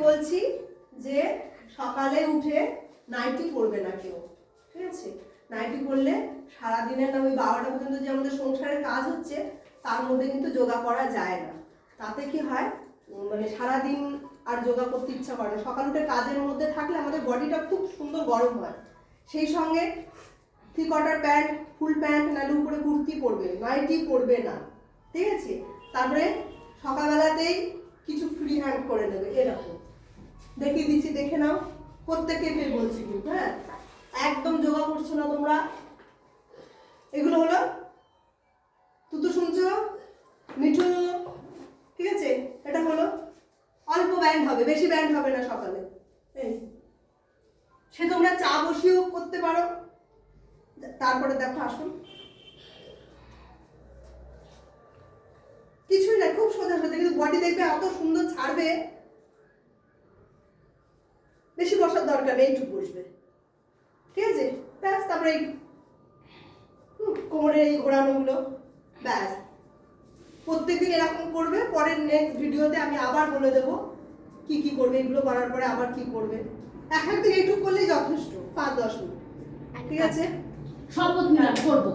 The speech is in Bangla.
বলছি যে সকালে উঠে নাইটি পরবে না কেউ, ঠিক আছে? নাইটি পরলে সারাদিনের না ওই 12টা পর্যন্ত যে আমাদের সংসারের কাজ হচ্ছে তার মধ্যে কিন্তু যোগা করা যায় না। তাতে কি হয়, মানে সারাদিন আর যোগা করতে ইচ্ছা করে না। সকাল উঠে কাজের মধ্যে থাকলে আমাদের বডিটা খুব সুন্দর গরম হয়। সেই সঙ্গে 3/4 প্যান্ট, ফুল প্যান্ট, নাহলে উপরে কুর্তি পরবে, নাইটি পরবে না, ঠিক আছে? তারপরে সকালবেলাতেই কিছু ফ্রি হ্যান্ড করে নেবে, এরকম দেখিয়ে দিচ্ছি, দেখে নাও। প্রত্যেককে বলছি কিন্তু, হ্যাঁ, একদম যোগা করছো না তোমরা। এগুলো হলো, তুই তো শুনছো মিঠু, ঠিক আছে? এটা হলো অল্প ব্যান্ড হবে, বেশি ব্যান্ড হবে না সকালে। এই সে তোমরা চা বসিয়েও করতে পারো। তারপরে দেখো, আসুন, কিছুই না, খুব সোজা সোজা, কিন্তু বডি দেখবে এত সুন্দর ছাড়বে। বেশি বসার দরকার নেই, এইটুকু বসবে, ঠিক আছে? ব্যাস, তারপরে কোমরে এই ঘোরানোগুলো, ব্যাস। প্রত্যেকদিন এরকম করবে। পরের নেক্সট ভিডিওতে আমি আবার বলে দেবো কি কি করবে, এগুলো করার পরে আবার কি করবে। একদিন এইটুকু করলেই যথেষ্ট, 5-10 মিনিট, ঠিক আছে? শপথ নিলাম করবো।